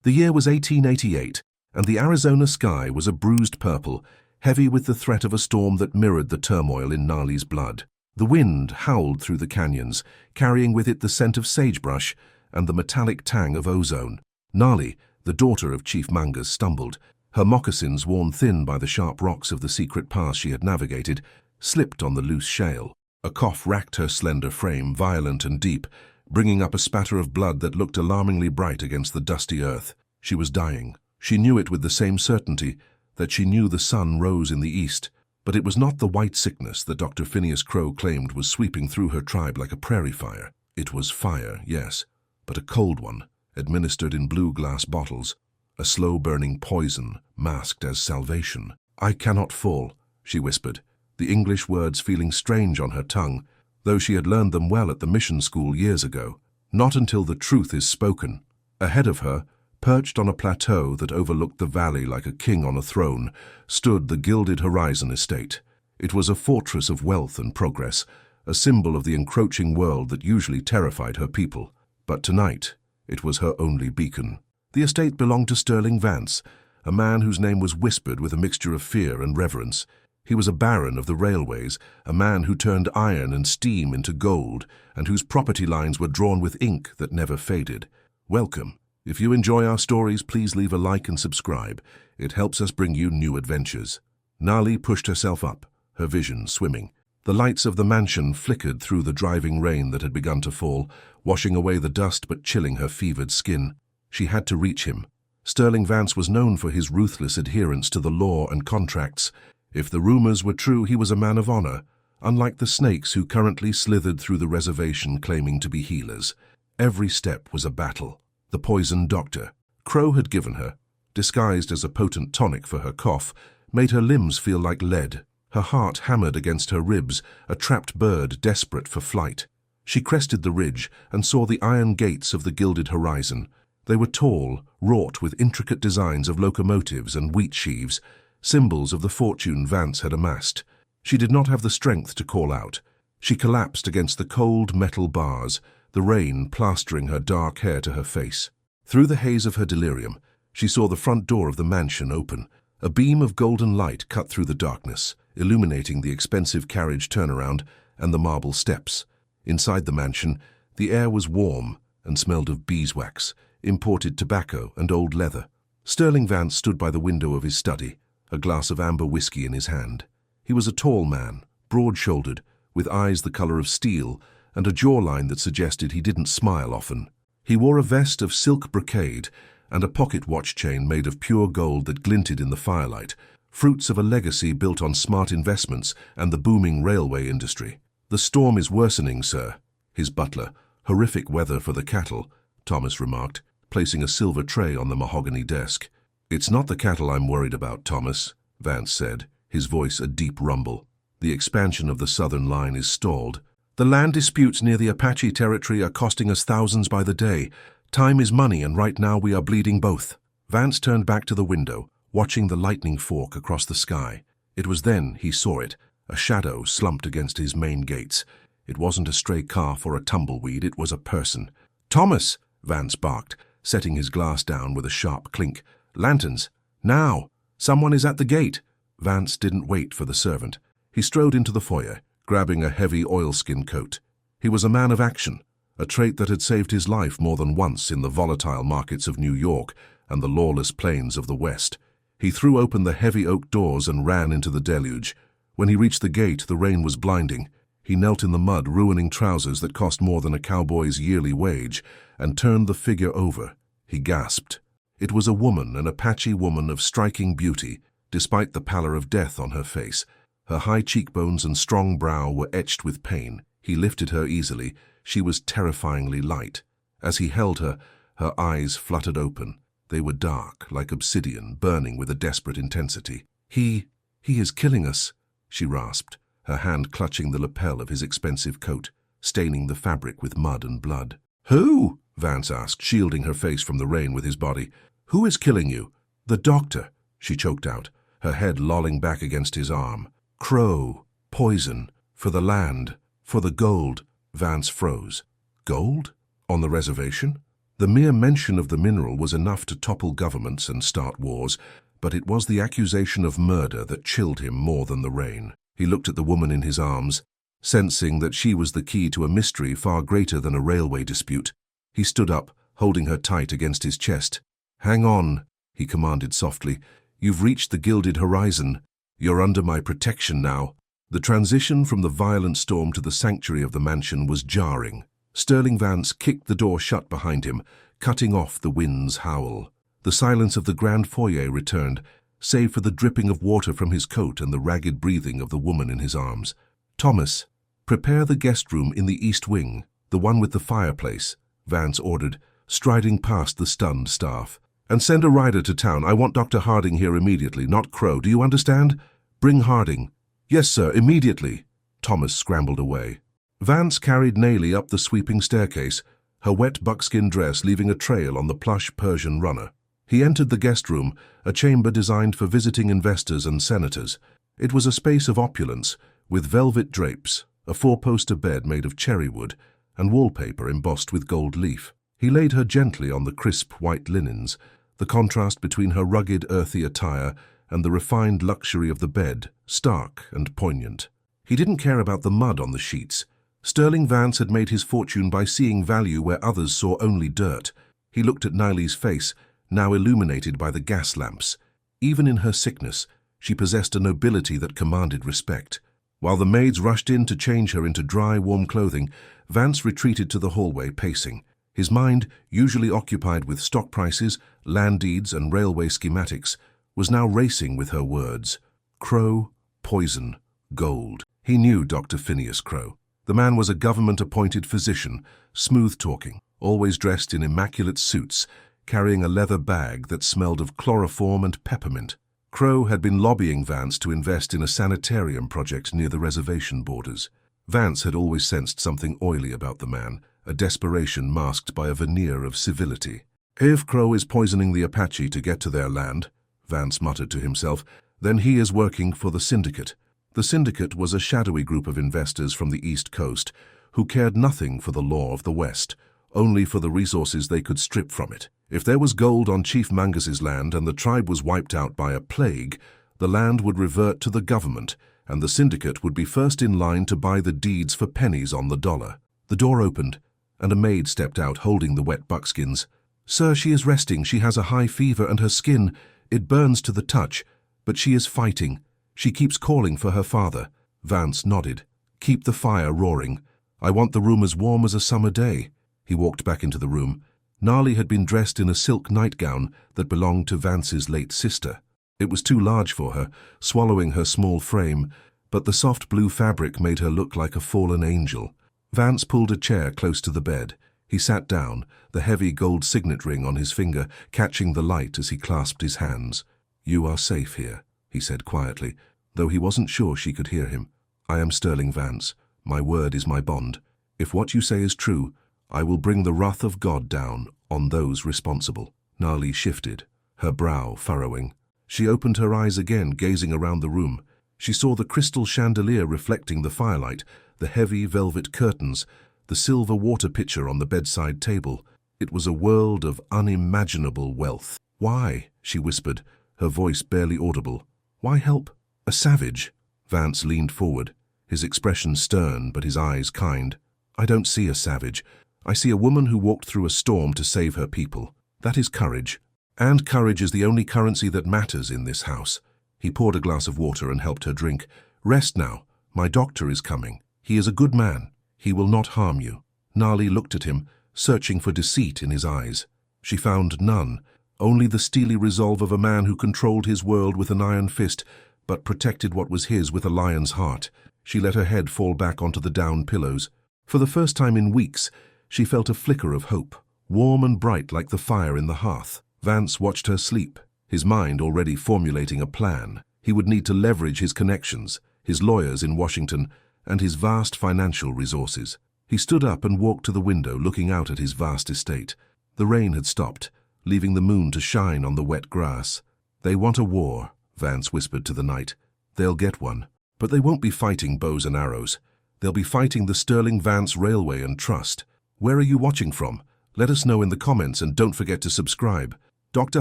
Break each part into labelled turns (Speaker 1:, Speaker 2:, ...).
Speaker 1: The year was 1888, and the Arizona sky was a bruised purple, heavy with the threat of a storm that mirrored the turmoil in Nalee's blood. The wind howled through the canyons, carrying with it the scent of sagebrush and the metallic tang of ozone. Nalee, the daughter of Chief Mangas, stumbled. Her moccasins, worn thin by the sharp rocks of the secret pass she had navigated, slipped on the loose shale. A cough racked her slender frame, violent and deep, bringing up a spatter of blood that looked alarmingly bright against the dusty earth. She was dying. She knew it with the same certainty that she knew the sun rose in the east, but it was not the white sickness that Dr. Phineas Crow claimed was sweeping through her tribe like a prairie fire. It was fire, yes, but a cold one, administered in blue glass bottles, a slow-burning poison masked as salvation. "I cannot fall," she whispered, the English words feeling strange on her tongue, though she had learned them well at the mission school years ago. Not until the truth is spoken. Ahead of her, perched on a plateau that overlooked the valley like a king on a throne, stood the Gilded Horizon estate. It was a fortress of wealth and progress, a symbol of the encroaching world that usually terrified her people. But tonight, it was her only beacon. The estate belonged to Sterling Vance, a man whose name was whispered with a mixture of fear and reverence. He was a baron of the railways, a man who turned iron and steam into gold, and whose property lines were drawn with ink that never faded. Welcome. If you enjoy our stories, please leave a like and subscribe. It helps us bring you new adventures. Nalee pushed herself up, her vision swimming. The lights of the mansion flickered through the driving rain that had begun to fall, washing away the dust but chilling her fevered skin. She had to reach him. Sterling Vance was known for his ruthless adherence to the law and contracts. If the rumors were true, he was a man of honor, unlike the snakes who currently slithered through the reservation claiming to be healers. Every step was a battle. The poison doctor Crow had given her, disguised as a potent tonic for her cough, made her limbs feel like lead. Her heart hammered against her ribs, a trapped bird desperate for flight. She crested the ridge and saw the iron gates of the Gilded Horizon. They were tall, wrought with intricate designs of locomotives and wheat sheaves, symbols of the fortune Vance had amassed. She did not have the strength to call out. She collapsed against the cold metal bars, the rain plastering her dark hair to her face. Through the haze of her delirium, she saw the front door of the mansion open. A beam of golden light cut through the darkness, illuminating the expensive carriage turnaround and the marble steps. Inside the mansion, the air was warm and smelled of beeswax, imported tobacco and old leather. Sterling Vance stood by the window of his study, a glass of amber whiskey in his hand. He was a tall man, broad-shouldered, with eyes the color of steel and a jawline that suggested he didn't smile often. He wore a vest of silk brocade and a pocket watch chain made of pure gold that glinted in the firelight, fruits of a legacy built on smart investments and the booming railway industry. "The storm is worsening, sir," his butler. "Horrific weather for the cattle," Thomas remarked, placing a silver tray on the mahogany desk. "It's not the cattle I'm worried about, Thomas," Vance said, his voice a deep rumble. "The expansion of the southern line is stalled. The land disputes near the Apache territory are costing us thousands by the day. Time is money, and right now we are bleeding both." Vance turned back to the window, watching the lightning fork across the sky. It was then he saw it, a shadow slumped against his main gates. It wasn't a stray calf or a tumbleweed, it was a person. "Thomas!" Vance barked, setting his glass down with a sharp clink. "Lanterns! Now! Someone is at the gate!" Vance didn't wait for the servant. He strode into the foyer, grabbing a heavy oilskin coat. He was a man of action, a trait that had saved his life more than once in the volatile markets of New York and the lawless plains of the West. He threw open the heavy oak doors and ran into the deluge. When he reached the gate, the rain was blinding. He knelt in the mud, ruining trousers that cost more than a cowboy's yearly wage, and turned the figure over. He gasped. It was a woman, an Apache woman of striking beauty, despite the pallor of death on her face. Her high cheekbones and strong brow were etched with pain. He lifted her easily. She was terrifyingly light. As he held her, her eyes fluttered open. They were dark, like obsidian, burning with a desperate intensity. He is killing us," she rasped, her hand clutching the lapel of his expensive coat, staining the fabric with mud and blood. "Who?" Vance asked, shielding her face from the rain with his body. "Who is killing you?" "The doctor," she choked out, her head lolling back against his arm. "Crow, poison, for the land, for the gold." Vance froze. "Gold? On the reservation?" The mere mention of the mineral was enough to topple governments and start wars, but it was the accusation of murder that chilled him more than the rain. He looked at the woman in his arms, sensing that she was the key to a mystery far greater than a railway dispute. He stood up, holding her tight against his chest. "Hang on," he commanded softly. "You've reached the Gilded Horizon. You're under my protection now." The transition from the violent storm to the sanctuary of the mansion was jarring. Sterling Vance kicked the door shut behind him, cutting off the wind's howl. The silence of the grand foyer returned, save for the dripping of water from his coat and the ragged breathing of the woman in his arms. "Thomas, prepare the guest room in the east wing, the one with the fireplace," Vance ordered, striding past the stunned staff. "And send a rider to town. I want Dr. Harding here immediately, not Crow. Do you understand? Bring Harding." "Yes, sir, immediately." Thomas scrambled away. Vance carried Nalee up the sweeping staircase, her wet buckskin dress leaving a trail on the plush Persian runner. He entered the guest room, a chamber designed for visiting investors and senators. It was a space of opulence, with velvet drapes, a four-poster bed made of cherry wood, and wallpaper embossed with gold leaf. He laid her gently on the crisp white linens, the contrast between her rugged, earthy attire and the refined luxury of the bed, stark and poignant. He didn't care about the mud on the sheets. Sterling Vance had made his fortune by seeing value where others saw only dirt. He looked at Nalee's face, now illuminated by the gas lamps. Even in her sickness, she possessed a nobility that commanded respect. While the maids rushed in to change her into dry, warm clothing, Vance retreated to the hallway, pacing. His mind, usually occupied with stock prices, land deeds, and railway schematics, was now racing with her words. Crow, poison, gold. He knew Dr. Phineas Crow. The man was a government-appointed physician, smooth-talking, always dressed in immaculate suits, carrying a leather bag that smelled of chloroform and peppermint. Crow had been lobbying Vance to invest in a sanitarium project near the reservation borders. Vance had always sensed something oily about the man, a desperation masked by a veneer of civility. "If Crow is poisoning the Apache to get to their land," Vance muttered to himself, "then he is working for the syndicate." The syndicate was a shadowy group of investors from the East Coast who cared nothing for the law of the West, only for the resources they could strip from it. If there was gold on Chief Mangus's land and the tribe was wiped out by a plague, the land would revert to the government, and the syndicate would be first in line to buy the deeds for pennies on the dollar. The door opened, and a maid stepped out holding the wet buckskins. "Sir, she is resting. She has a high fever and her skin, it burns to the touch, but she is fighting. She keeps calling for her father." Vance nodded. "Keep the fire roaring. I want the room as warm as a summer day." He walked back into the room. Nalee had been dressed in a silk nightgown that belonged to Vance's late sister. It was too large for her, swallowing her small frame, but the soft blue fabric made her look like a fallen angel. Vance pulled a chair close to the bed. He sat down, the heavy gold signet ring on his finger, catching the light as he clasped his hands. "You are safe here," he said quietly, though he wasn't sure she could hear him. "I am Sterling Vance. My word is my bond. If what you say is true, I will bring the wrath of God down on those responsible." Nalee shifted, her brow furrowing. She opened her eyes again, gazing around the room. She saw the crystal chandelier reflecting the firelight, the heavy velvet curtains, the silver water pitcher on the bedside table. It was a world of unimaginable wealth. "Why?" she whispered, her voice barely audible. "Why help a savage?" Vance leaned forward, his expression stern but his eyes kind. "I don't see a savage. I see a woman who walked through a storm to save her people. That is courage. And courage is the only currency that matters in this house." He poured a glass of water and helped her drink. "Rest now. My doctor is coming. He is a good man. He will not harm you." Nalee looked at him, searching for deceit in his eyes. She found none, only the steely resolve of a man who controlled his world with an iron fist, but protected what was his with a lion's heart. She let her head fall back onto the down pillows. For the first time in weeks, she felt a flicker of hope, warm and bright like the fire in the hearth. Vance watched her sleep, his mind already formulating a plan. He would need to leverage his connections, his lawyers in Washington, and his vast financial resources. He stood up and walked to the window, looking out at his vast estate. The rain had stopped, leaving the moon to shine on the wet grass. "They want a war," Vance whispered to the night. "They'll get one. But they won't be fighting bows and arrows. They'll be fighting the Sterling Vance Railway and Trust. Where are you watching from? Let us know in the comments and don't forget to subscribe. Dr.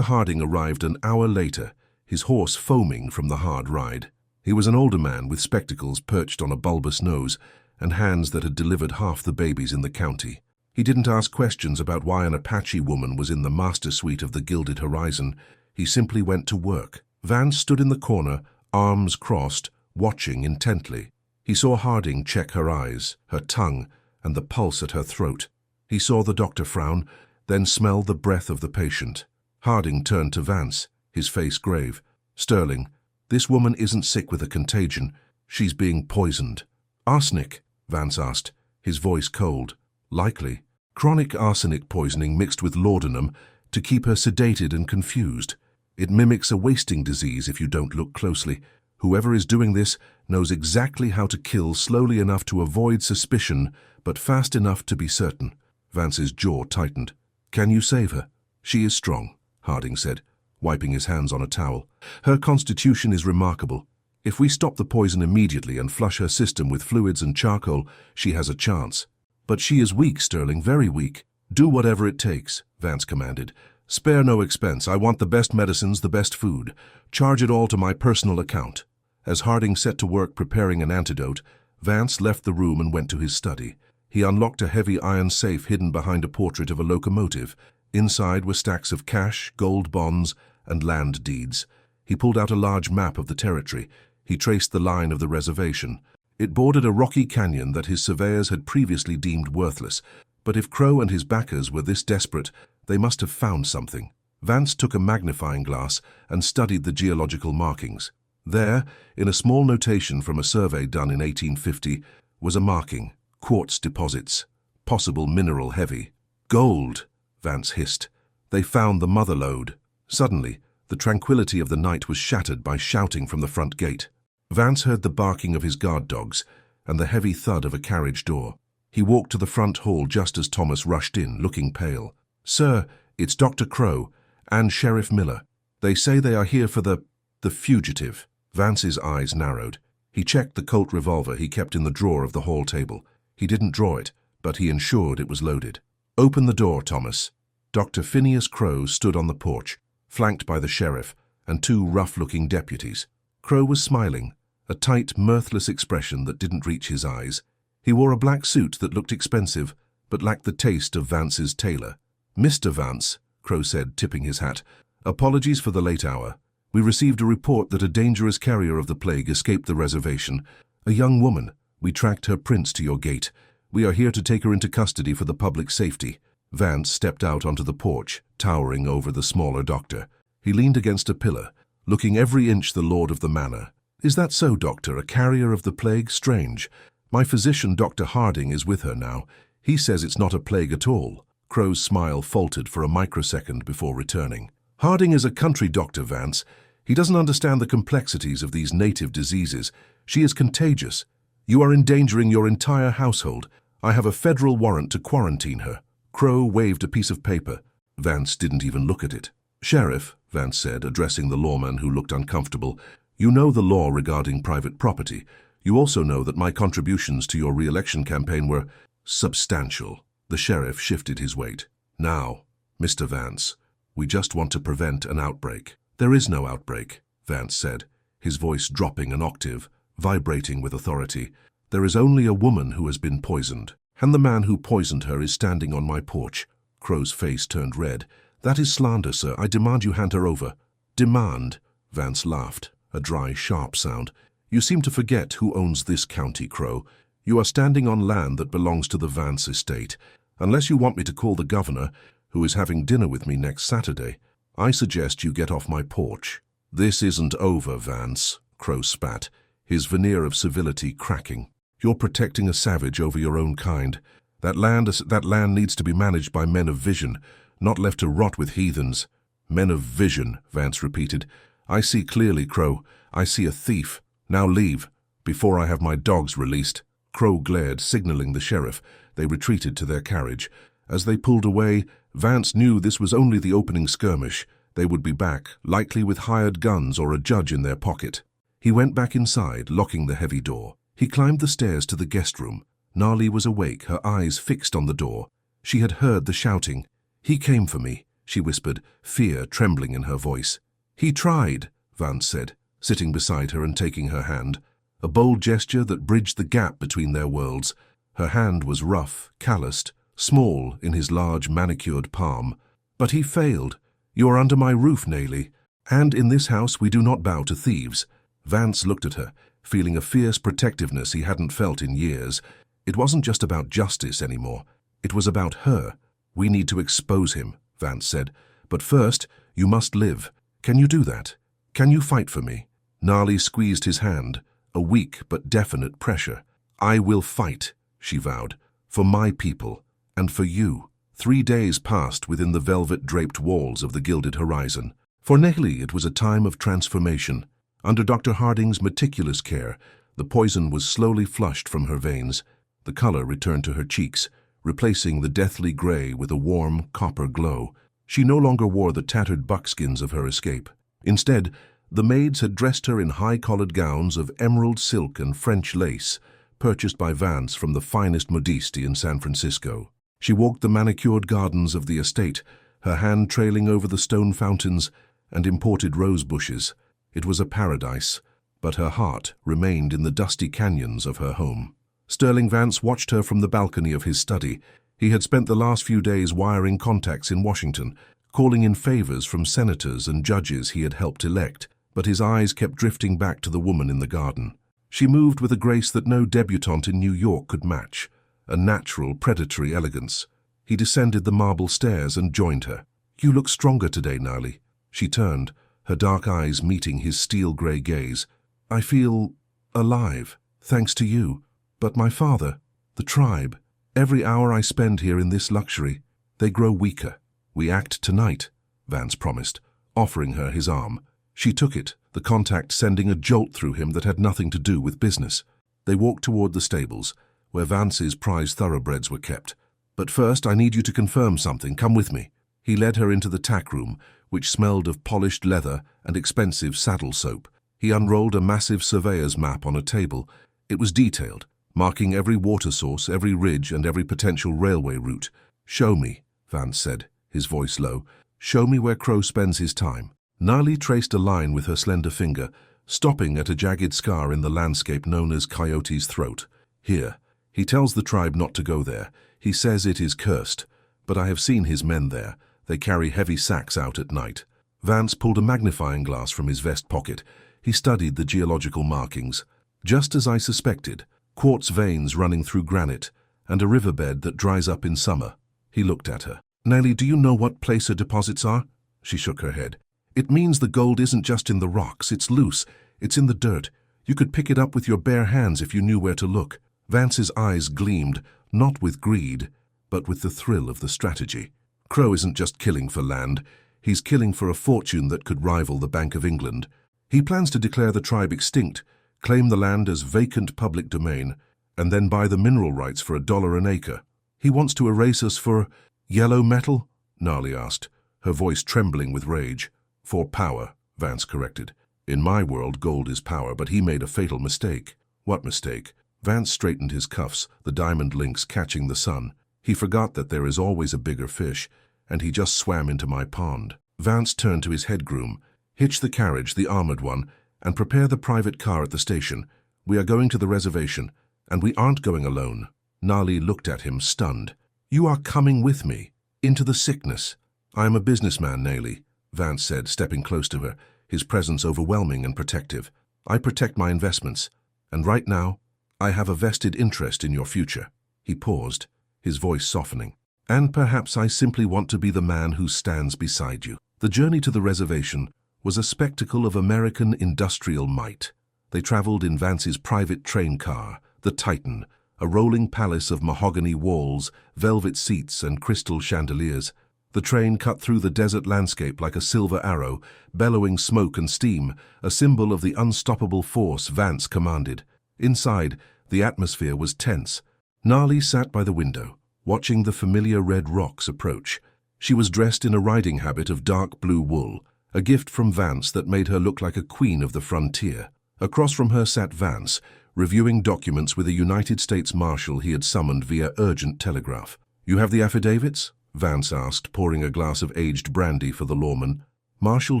Speaker 1: Harding arrived an hour later, his horse foaming from the hard ride. He was an older man with spectacles perched on a bulbous nose and hands that had delivered half the babies in the county. He didn't ask questions about why an Apache woman was in the master suite of the Gilded Horizon. He simply went to work. Vance stood in the corner, arms crossed, watching intently. He saw Harding check her eyes, her tongue, and the pulse at her throat. He saw the doctor frown, then smell the breath of the patient. Harding turned to Vance, his face grave. "Sterling, this woman isn't sick with a contagion. She's being poisoned." "Arsenic?" Vance asked, his voice cold. "Likely. Chronic arsenic poisoning mixed with laudanum to keep her sedated and confused. It mimics a wasting disease if you don't look closely. Whoever is doing this knows exactly how to kill slowly enough to avoid suspicion, but fast enough to be certain." Vance's jaw tightened. "Can you save her?" "She is strong," Harding said, wiping his hands on a towel. "Her constitution is remarkable. If we stop the poison immediately and flush her system with fluids and charcoal, she has a chance. But she is weak, Sterling, very weak." "Do whatever it takes," Vance commanded. "Spare no expense. I want the best medicines, the best food. Charge it all to my personal account." As Harding set to work preparing an antidote, Vance left the room and went to his study. He unlocked a heavy iron safe hidden behind a portrait of a locomotive. Inside were stacks of cash, gold bonds, and land deeds. He pulled out a large map of the territory. He traced the line of the reservation. It bordered a rocky canyon that his surveyors had previously deemed worthless. But if Crow and his backers were this desperate, they must have found something. Vance took a magnifying glass and studied the geological markings. There, in a small notation from a survey done in 1850, was a marking: quartz deposits, possible mineral heavy. "Gold!" Vance hissed. They found the mother lode. Suddenly, the tranquility of the night was shattered by shouting from the front gate. Vance heard the barking of his guard dogs and the heavy thud of a carriage door. He walked to the front hall just as Thomas rushed in, looking pale. "Sir, it's Dr. Crow and Sheriff Miller. They say they are here for the fugitive." Vance's eyes narrowed. He checked the Colt revolver he kept in the drawer of the hall table. He didn't draw it, but he ensured it was loaded. "Open the door, Thomas." Dr. Phineas Crow stood on the porch, flanked by the sheriff and two rough-looking deputies. Crow was smiling, a tight, mirthless expression that didn't reach his eyes. He wore a black suit that looked expensive, but lacked the taste of Vance's tailor. "Mr. Vance," Crow said, tipping his hat, "apologies for the late hour. We received a report that a dangerous carrier of the plague escaped the reservation. A young woman. We tracked her prints to your gate. We are here to take her into custody for the public safety." Vance stepped out onto the porch, towering over the smaller doctor. He leaned against a pillar, looking every inch the lord of the manor. "Is that so, Doctor? A carrier of the plague? Strange. My physician, Dr. Harding, is with her now. He says it's not a plague at all." Crow's smile faltered for a microsecond before returning. "Harding is a country doctor, Vance. He doesn't understand the complexities of these native diseases. She is contagious. You are endangering your entire household. I have a federal warrant to quarantine her." Crow waved a piece of paper. Vance didn't even look at it. "Sheriff," Vance said, addressing the lawman who looked uncomfortable, "you know the law regarding private property. You also know that my contributions to your re-election campaign were substantial." The sheriff shifted his weight. "Now, Mr. Vance, we just want to prevent an outbreak." "There is no outbreak," Vance said, his voice dropping an octave, vibrating with authority. "There is only a woman who has been poisoned, and the man who poisoned her is standing on my porch." Crow's face turned red. "That is slander, sir. I demand you hand her over." "Demand?" Vance laughed, a dry, sharp sound. "You seem to forget who owns this county, Crow. You are standing on land that belongs to the Vance estate. Unless you want me to call the governor, who is having dinner with me next Saturday, I suggest you get off my porch." "This isn't over, Vance," Crow spat, his veneer of civility cracking. "You're protecting a savage over your own kind. That land needs to be managed by men of vision, not left to rot with heathens." "Men of vision," Vance repeated. "I see clearly, Crow. I see a thief. Now leave, before I have my dogs released." Crow glared, signaling the sheriff. They retreated to their carriage. As they pulled away, Vance knew this was only the opening skirmish. They would be back, likely with hired guns or a judge in their pocket. He went back inside, locking the heavy door. He climbed the stairs to the guest room. Nalee was awake, her eyes fixed on the door. She had heard the shouting. "He came for me," she whispered, fear trembling in her voice. "He tried," Vance said, sitting beside her and taking her hand. A bold gesture that bridged the gap between their worlds. Her hand was rough, calloused, small in his large manicured palm. "But he failed. You are under my roof, Nalee. And in this house we do not bow to thieves." Vance looked at her, feeling a fierce protectiveness he hadn't felt in years. It wasn't just about justice anymore. It was about her. "We need to expose him," Vance said. "But first, you must live. Can you do that? Can you fight for me?" Nalee squeezed his hand, a weak but definite pressure. "I will fight," she vowed, "for my people, and for you." 3 days passed within the velvet-draped walls of the Gilded Horizon. For Nalee, it was a time of transformation. Under Dr. Harding's meticulous care, the poison was slowly flushed from her veins. The color returned to her cheeks, replacing the deathly gray with a warm, copper glow. She no longer wore the tattered buckskins of her escape. Instead, the maids had dressed her in high-collared gowns of emerald silk and French lace, purchased by Vance from the finest modiste in San Francisco. She walked the manicured gardens of the estate, her hand trailing over the stone fountains and imported rose bushes. It was a paradise, but her heart remained in the dusty canyons of her home. Sterling Vance watched her from the balcony of his study. He had spent the last few days wiring contacts in Washington, calling in favors from senators and judges he had helped elect, but his eyes kept drifting back to the woman in the garden. She moved with a grace that no debutante in New York could match, a natural, predatory elegance. He descended the marble stairs and joined her. "You look stronger today, Nalee." She turned, her dark eyes meeting his steel-gray gaze. "I feel alive, thanks to you. But my father, the tribe, every hour I spend here in this luxury, they grow weaker." "We act tonight," Vance promised, offering her his arm. She took it, the contact sending a jolt through him that had nothing to do with business. They walked toward the stables, where Vance's prized thoroughbreds were kept. "But first, I need you to confirm something. Come with me." He led her into the tack room, which smelled of polished leather and expensive saddle soap. He unrolled a massive surveyor's map on a table. It was detailed, marking every water source, every ridge, and every potential railway route. "Show me," Vance said, his voice low. "Show me where Crow spends his time." Nalee traced a line with her slender finger, stopping at a jagged scar in the landscape known as Coyote's Throat. "Here. He tells the tribe not to go there. He says it is cursed. But I have seen his men there. They carry heavy sacks out at night." Vance pulled a magnifying glass from his vest pocket. He studied the geological markings. "Just as I suspected, quartz veins running through granite, and a riverbed that dries up in summer." He looked at her. "Nalee, do you know what placer deposits are?" She shook her head. "It means the gold isn't just in the rocks, it's loose, it's in the dirt. You could pick it up with your bare hands if you knew where to look." Vance's eyes gleamed, not with greed, but with the thrill of the strategy. "Crow isn't just killing for land, he's killing for a fortune that could rival the Bank of England. He plans to declare the tribe extinct, claim the land as vacant public domain, and then buy the mineral rights for $1 an acre. He wants to erase us for yellow metal?" Nalee asked, her voice trembling with rage. "For power," Vance corrected. "In my world, gold is power, but he made a fatal mistake." "What mistake?" Vance straightened his cuffs, the diamond links catching the sun. "He forgot that there is always a bigger fish, and he just swam into my pond." Vance turned to his head groom. "Hitch the carriage, the armored one, and prepare the private car at the station. We are going to the reservation, and we aren't going alone." Nalee looked at him, stunned. "You are coming with me, into the sickness." "I am a businessman, Nalee," Vance said, stepping close to her, his presence overwhelming and protective. "I protect my investments, and right now, I have a vested interest in your future." He paused, his voice softening. "And perhaps I simply want to be the man who stands beside you." The journey to the reservation was a spectacle of American industrial might. They traveled in Vance's private train car, the Titan, a rolling palace of mahogany walls, velvet seats, and crystal chandeliers. The train cut through the desert landscape like a silver arrow, bellowing smoke and steam, a symbol of the unstoppable force Vance commanded. Inside, the atmosphere was tense. Nalee sat by the window, watching the familiar red rocks approach. She was dressed in a riding habit of dark blue wool, a gift from Vance that made her look like a queen of the frontier. Across from her sat Vance, reviewing documents with a United States Marshal he had summoned via urgent telegraph. "You have the affidavits?" Vance asked, pouring a glass of aged brandy for the lawman. Marshal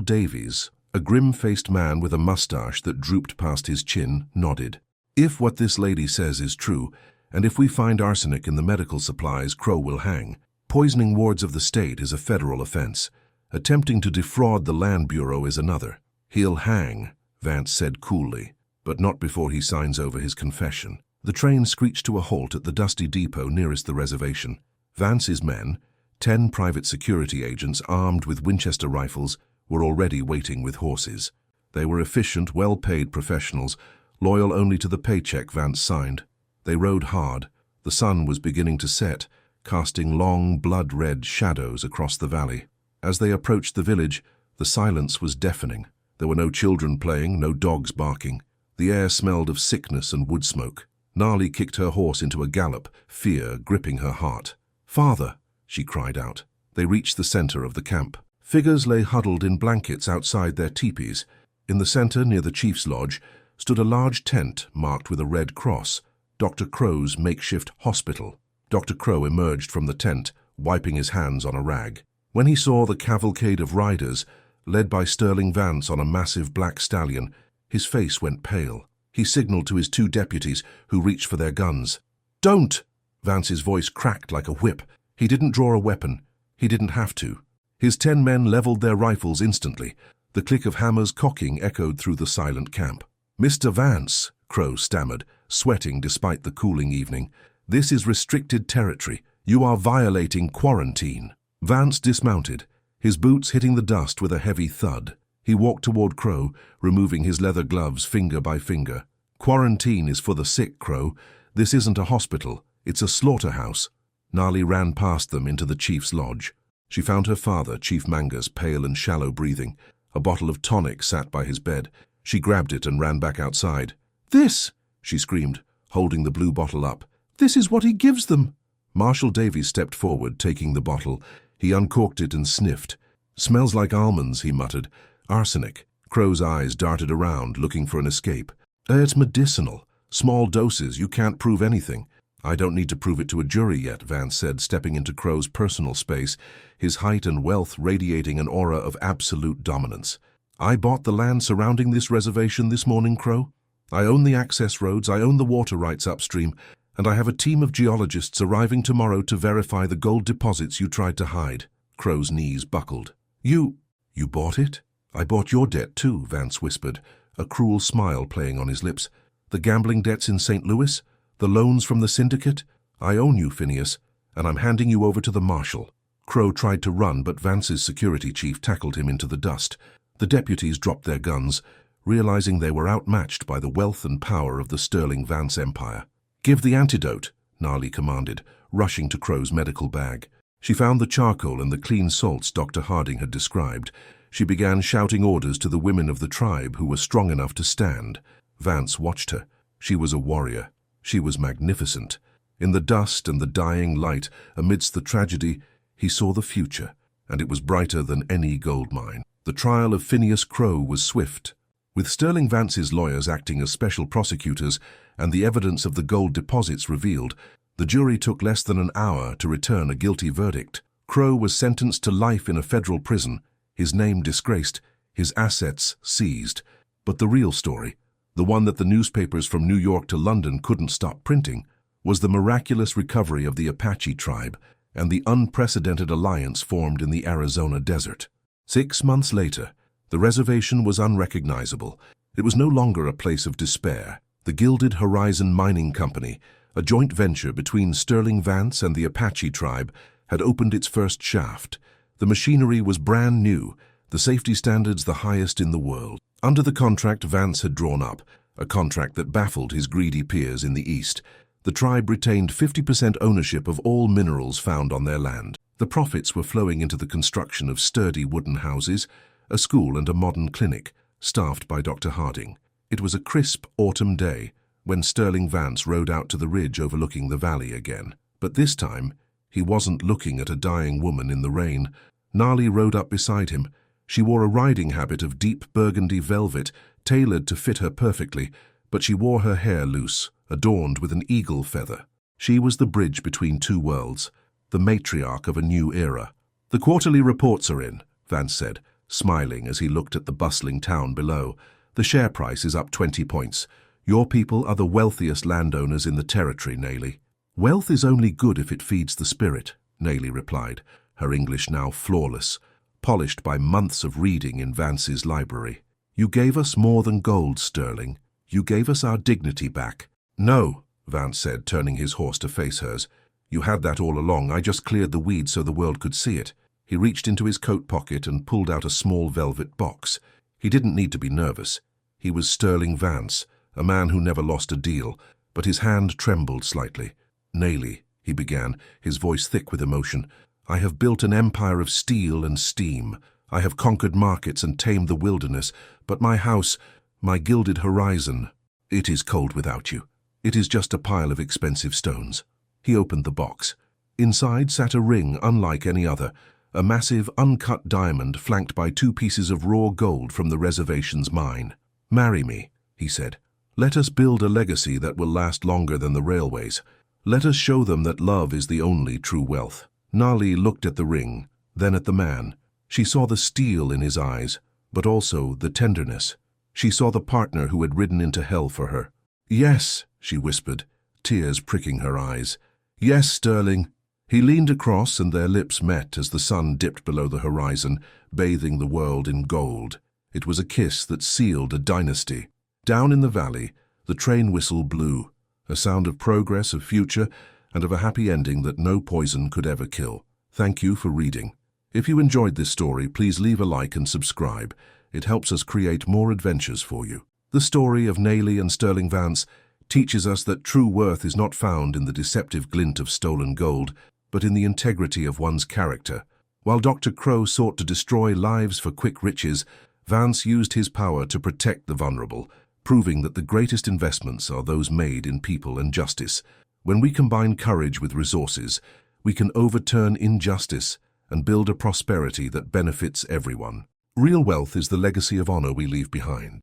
Speaker 1: Davies, a grim-faced man with a mustache that drooped past his chin, nodded. "If what this lady says is true, and if we find arsenic in the medical supplies, Crow will hang. Poisoning wards of the state is a federal offense. Attempting to defraud the Land Bureau is another. He'll hang," Vance said coolly, "but not before he signs over his confession." The train screeched to a halt at the dusty depot nearest the reservation. Vance's men, 10 private security agents armed with Winchester rifles, were already waiting with horses. They were efficient, well-paid professionals, loyal only to the paycheck Vance signed. They rode hard. The sun was beginning to set, casting long, blood-red shadows across the valley. As they approached the village, the silence was deafening. There were no children playing, no dogs barking. The air smelled of sickness and wood smoke. Nalee kicked her horse into a gallop, fear gripping her heart. "Father!" she cried out. They reached the center of the camp. Figures lay huddled in blankets outside their teepees. In the center, near the chief's lodge, stood a large tent marked with a red cross, Dr. Crow's makeshift hospital. Dr. Crow emerged from the tent, wiping his hands on a rag. When he saw the cavalcade of riders, led by Sterling Vance on a massive black stallion, his face went pale. He signaled to his 2 deputies, who reached for their guns. "Don't!" Vance's voice cracked like a whip. He didn't draw a weapon. He didn't have to. His 10 men leveled their rifles instantly. The click of hammers cocking echoed through the silent camp. "Mr. Vance," Crow stammered, sweating despite the cooling evening, "this is restricted territory. You are violating quarantine." Vance dismounted, his boots hitting the dust with a heavy thud. He walked toward Crow, removing his leather gloves finger by finger. "Quarantine is for the sick, Crow. This isn't a hospital. It's a slaughterhouse." Nalee ran past them into the chief's lodge. She found her father, Chief Mangas, pale and shallow breathing. A bottle of tonic sat by his bed. She grabbed it and ran back outside. "This!" she screamed, holding the blue bottle up. "This is what he gives them!" Marshal Davies stepped forward, taking the bottle. He uncorked it and sniffed. "Smells like almonds," he muttered. "Arsenic." Crow's eyes darted around, looking for an escape. "It's medicinal. Small doses. You can't prove anything." "I don't need to prove it to a jury yet," Vance said, stepping into Crow's personal space, his height and wealth radiating an aura of absolute dominance. "I bought the land surrounding this reservation this morning, Crow. I own the access roads, I own the water rights upstream, and I have a team of geologists arriving tomorrow to verify the gold deposits you tried to hide." Crow's knees buckled. You bought it?" "I bought your debt too," Vance whispered, a cruel smile playing on his lips. "The gambling debts in St. Louis? The loans from the syndicate? I own you, Phineas, and I'm handing you over to the marshal." Crow tried to run, but Vance's security chief tackled him into the dust. The deputies dropped their guns, realizing they were outmatched by the wealth and power of the Sterling Vance empire. "Give the antidote," Nalee commanded, rushing to Crow's medical bag. She found the charcoal and the clean salts Dr. Harding had described. She began shouting orders to the women of the tribe who were strong enough to stand. Vance watched her. She was a warrior. She was magnificent. In the dust and the dying light, amidst the tragedy, he saw the future, and it was brighter than any gold mine. The trial of Phineas Crow was swift. With Sterling Vance's lawyers acting as special prosecutors and the evidence of the gold deposits revealed, the jury took less than an hour to return a guilty verdict. Crow was sentenced to life in a federal prison, his name disgraced, his assets seized. But the real story, the one that the newspapers from New York to London couldn't stop printing, was the miraculous recovery of the Apache tribe and the unprecedented alliance formed in the Arizona desert. 6 months later, the reservation was unrecognizable. It was no longer a place of despair. The Gilded Horizon Mining Company, a joint venture between Sterling Vance and the Apache tribe, had opened its first shaft. The machinery was brand new, the safety standards the highest in the world. Under the contract Vance had drawn up, a contract that baffled his greedy peers in the East, the tribe retained 50% ownership of all minerals found on their land. The profits were flowing into the construction of sturdy wooden houses, a school and a modern clinic, staffed by Dr. Harding. It was a crisp autumn day when Sterling Vance rode out to the ridge overlooking the valley again. But this time, he wasn't looking at a dying woman in the rain. Nalee rode up beside him. She wore a riding habit of deep burgundy velvet, tailored to fit her perfectly, but she wore her hair loose, adorned with an eagle feather. She was the bridge between two worlds. the matriarch of a new era. "The quarterly reports are in," Vance said, smiling as he looked at the bustling town below. "The share price is up 20 points. Your people are the wealthiest landowners in the territory, Nalee." "Wealth is only good if it feeds the spirit," Nalee replied, her English now flawless, polished by months of reading in Vance's library. "You gave us more than gold, Sterling. You gave us our dignity back." "No," Vance said, turning his horse to face hers. "You had that all along. I just cleared the weeds so the world could see it." He reached into his coat pocket and pulled out a small velvet box. He didn't need to be nervous. He was Sterling Vance, a man who never lost a deal, but his hand trembled slightly. "Nalee," he began, his voice thick with emotion, "I have built an empire of steel and steam. I have conquered markets and tamed the wilderness, but my house, my Gilded Horizon, it is cold without you. It is just a pile of expensive stones." He opened the box. Inside sat a ring unlike any other, a massive, uncut diamond flanked by 2 pieces of raw gold from the reservation's mine. "Marry me," he said. "Let us build a legacy that will last longer than the railways. Let us show them that love is the only true wealth." Nalee looked at the ring, then at the man. She saw the steel in his eyes, but also the tenderness. She saw the partner who had ridden into hell for her. "Yes," she whispered, tears pricking her eyes. "Yes, Sterling." He leaned across and their lips met as the sun dipped below the horizon, bathing the world in gold. It was a kiss that sealed a dynasty. Down in the valley, the train whistle blew, a sound of progress, of future, and of a happy ending that no poison could ever kill. Thank you for reading. If you enjoyed this story, please leave a like and subscribe. It helps us create more adventures for you. The story of Nalee and Sterling Vance teaches us that true worth is not found in the deceptive glint of stolen gold, but in the integrity of one's character. While Dr. Crow sought to destroy lives for quick riches, Vance used his power to protect the vulnerable, proving that the greatest investments are those made in people and justice. When we combine courage with resources, we can overturn injustice and build a prosperity that benefits everyone. Real wealth is the legacy of honor we leave behind.